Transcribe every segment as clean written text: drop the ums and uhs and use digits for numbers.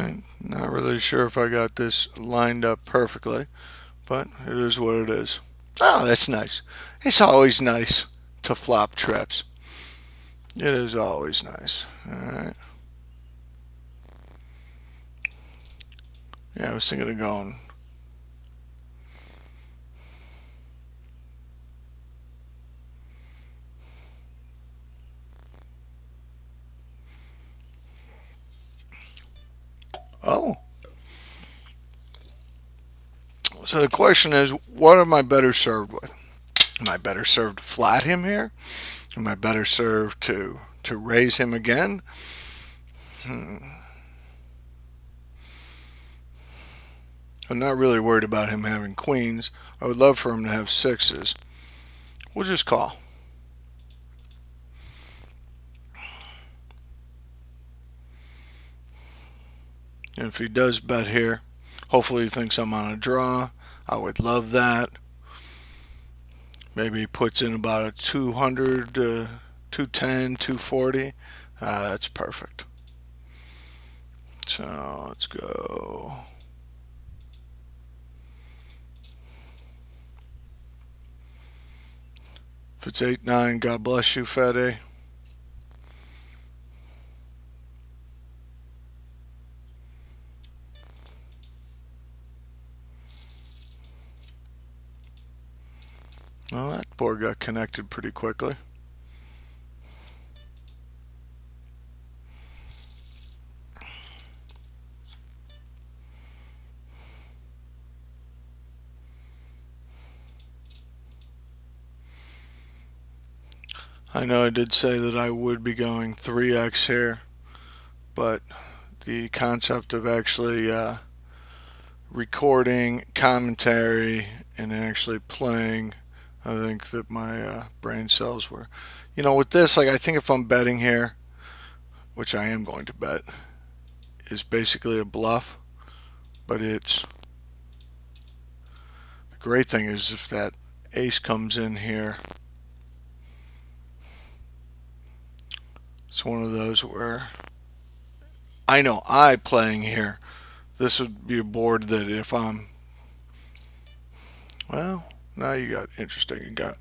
Alright, not really sure if I got this lined up perfectly, but it is what it is. Oh, that's nice. It's always nice to flop trips. It is always nice. Alright. Yeah, I was thinking of going. Oh. So the question is, what am I better served with? Am I better served to flat him here? Am I better served to raise him again? Hmm. I'm not really worried about him having queens. I would love for him to have sixes. We'll just call. And if he does bet here, hopefully he thinks I'm on a draw. I would love that. Maybe he puts in about a 200, 210, 240. That's perfect. So let's go. If it's 8-9, God bless you, Fede. Well, that board got connected pretty quickly. I know I did say that I would be going 3x here, but the concept of actually recording commentary and actually playing, I think that my brain cells were. With this, like I think if I'm betting here, which I am going to bet, is basically a bluff. But the great thing is if that ace comes in here, it's one of those where I know I playing here. This would be a board that if I'm, well, now you got interesting. You got,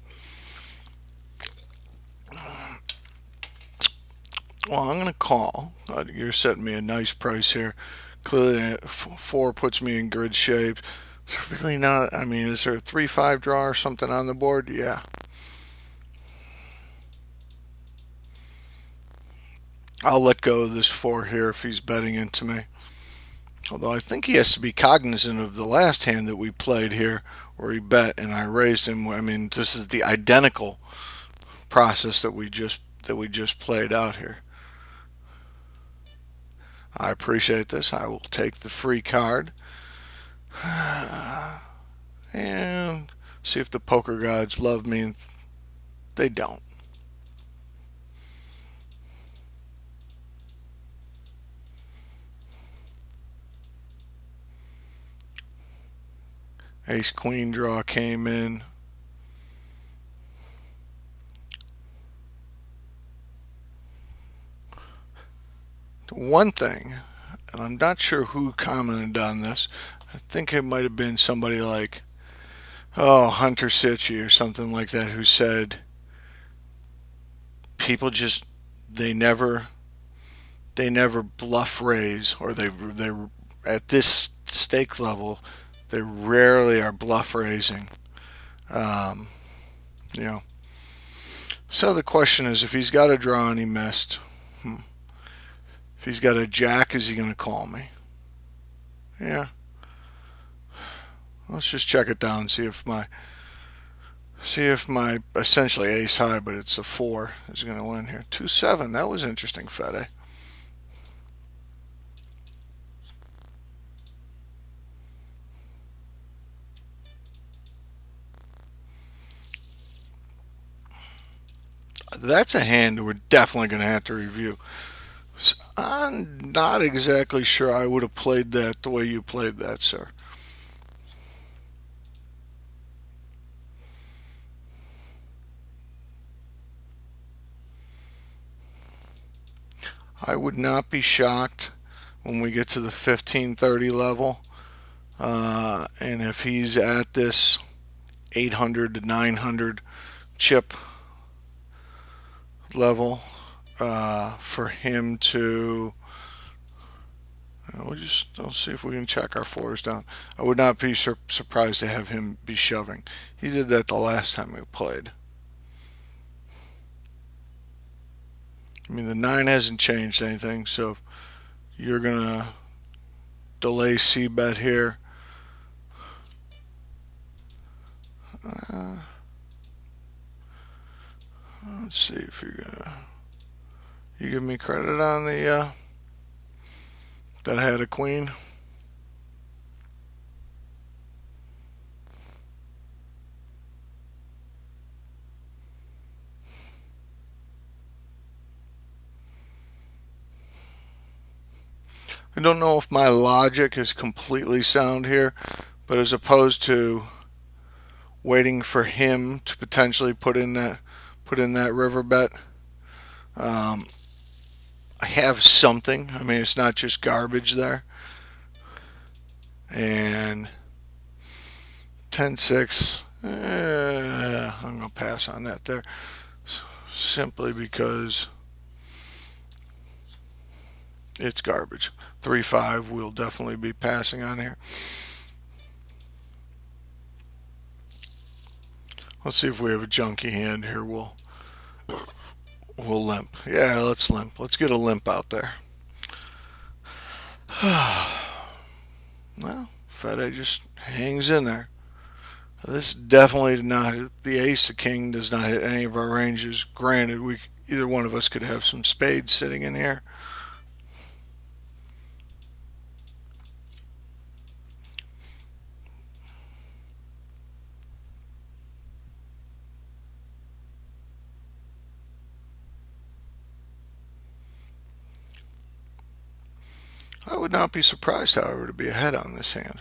well, I'm going to call. You're setting me a nice price here. Clearly, 4 puts me in good shape. It's really not, I mean, is there a 3-5 draw or something on the board? Yeah. I'll let go of this 4 here if he's betting into me. Although I think he has to be cognizant of the last hand that we played here where he bet and I raised him. I mean, this is the identical process that we just played out here. I appreciate this. I will take the free card and see if the poker gods love me. They don't. Ace queen draw came in. One thing, and I'm not sure who commented on this. I think it might have been somebody like, oh, Hunter Sitchy or something like that, who said people just they never they never bluff raise, or they at this stake level they rarely are bluff raising. Um, you know. So the question is, if he's got a draw and he missed, if he's got a jack, is he going to call me? Yeah. Let's just check it down and see if my essentially ace high, but it's a 4, is going to win here. 2-7. That was interesting, Fede. That's a hand that we're definitely going to have to review. I'm not exactly sure I would have played that the way you played that, sir. I would not be shocked when we get to the 1530 level. And if he's at this 800 to 900 chip level, for him to, we'll see if we can check our fours down. I would not be surprised to have him be shoving. He did that the last time we played. I mean, the 9 hasn't changed anything, so if you're going to delay c-bet here, let's see if you're going to, you give me credit on the, that I had a queen. I don't know if my logic is completely sound here, but as opposed to waiting for him to potentially put in that river bet, I have something. I mean, it's not just garbage there. And 10-6, I'm going to pass on that there, simply because it's garbage. 3-5 we'll definitely be passing on here. Let's see if we have a junky hand here. We'll limp. Yeah, let's limp. Let's get a limp out there. Well, fede just hangs in there. This definitely did not hit. The ace of king does not hit any of our ranges. Granted, either one of us could have some spades sitting in here. I would not be surprised, however, to be ahead on this hand.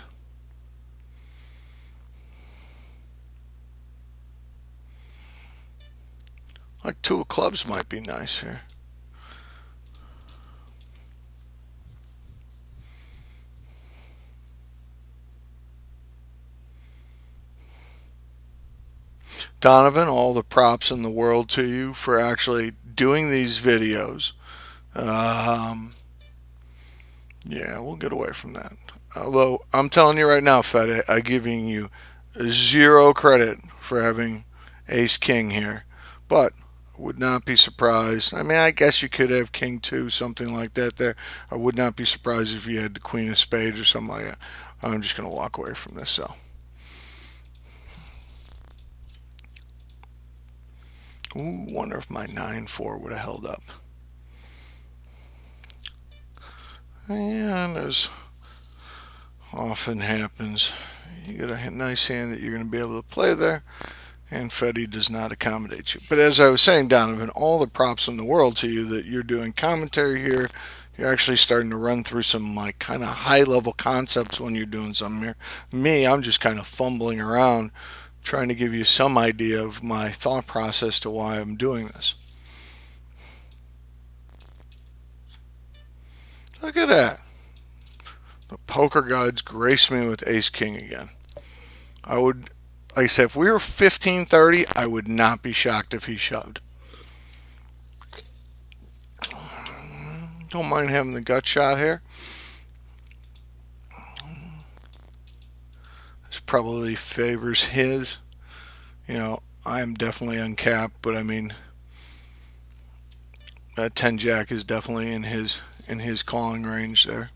Like 2 of clubs might be nice here. Donovan, all the props in the world to you for actually doing these videos. Yeah, we'll get away from that. Although, I'm telling you right now, fede, I'm giving you 0 credit for having ace-king here. But, would not be surprised. I mean, I guess you could have king 2, something like that there. I would not be surprised if you had the queen of spades or something like that. I'm just going to walk away from this, so. Ooh, wonder if my 9-4 would have held up. And as often happens, you get a nice hand that you're going to be able to play there, and fede does not accommodate you. But as I was saying, Donovan, all the props in the world to you that you're doing commentary here. You're actually starting to run through some like kind of high level concepts when you're doing something here. Me, I'm just kind of fumbling around trying to give you some idea of my thought process to why I'm doing this. Look at that. The poker gods grace me with ace-king again. I would, like I said, if we were 15-30, I would not be shocked if he shoved. Don't mind having the gut shot here. This probably favors his. You know, I am definitely uncapped, but I mean, that 10 jack is definitely in his calling range there.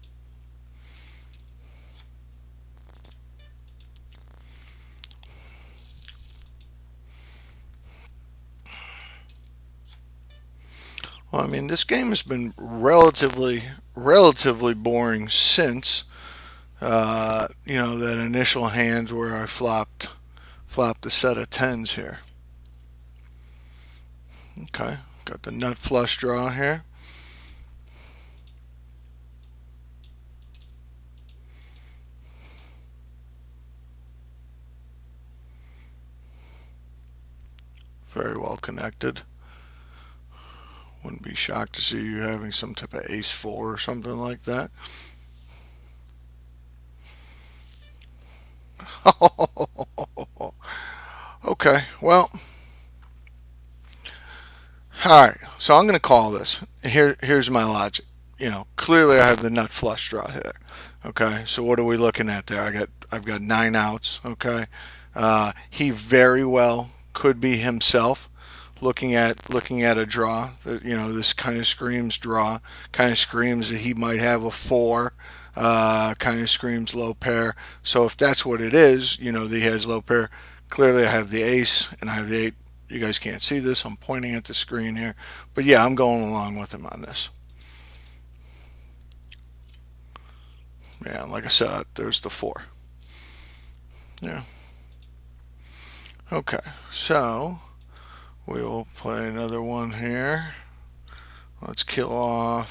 Well, I mean, this game has been relatively boring since that initial hand where I flopped the set of tens here. Okay, got the nut flush draw here. Very well connected. Wouldn't be shocked to see you having some type of ace four or something like that. Okay, well, all right. So I'm going to call this. Here's my logic. Clearly I have the nut flush draw here. Okay, so what are we looking at there? I've got 9 outs. Okay, he very well could be himself looking at a draw. This kind of screams draw. Kind of screams that he might have a four. Kind of screams low pair. So if that's what it is, that he has low pair. Clearly I have the ace and I have the eight. You guys can't see this. I'm pointing at the screen here. But yeah, I'm going along with him on this. Yeah, like I said, there's the four. Yeah. Okay, so we'll play another one here. Let's kill off